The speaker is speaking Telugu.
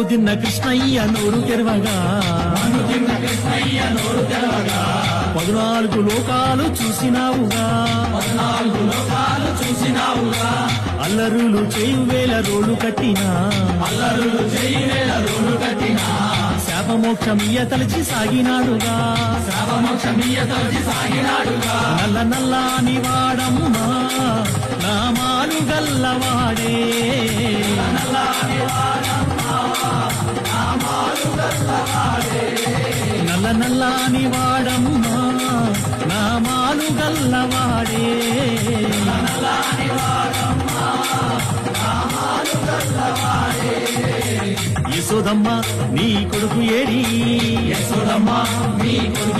తిన్న కృష్ణయ్య నోరు తెరవగా 14 లోకాలు చూసినావుగా అల్లరులు చేయు వేల రోలు కట్టినా శాపమోక్షమియ తలచి సాగినాడుగా నల్ల నల్లాని వాడమ్మా నామాలు గల్లవాడే నల్ల నల్లాని వాడమ్మా నామాలు గల్లవాడే యశోదమ్మ నీ కొడుకు ఏడి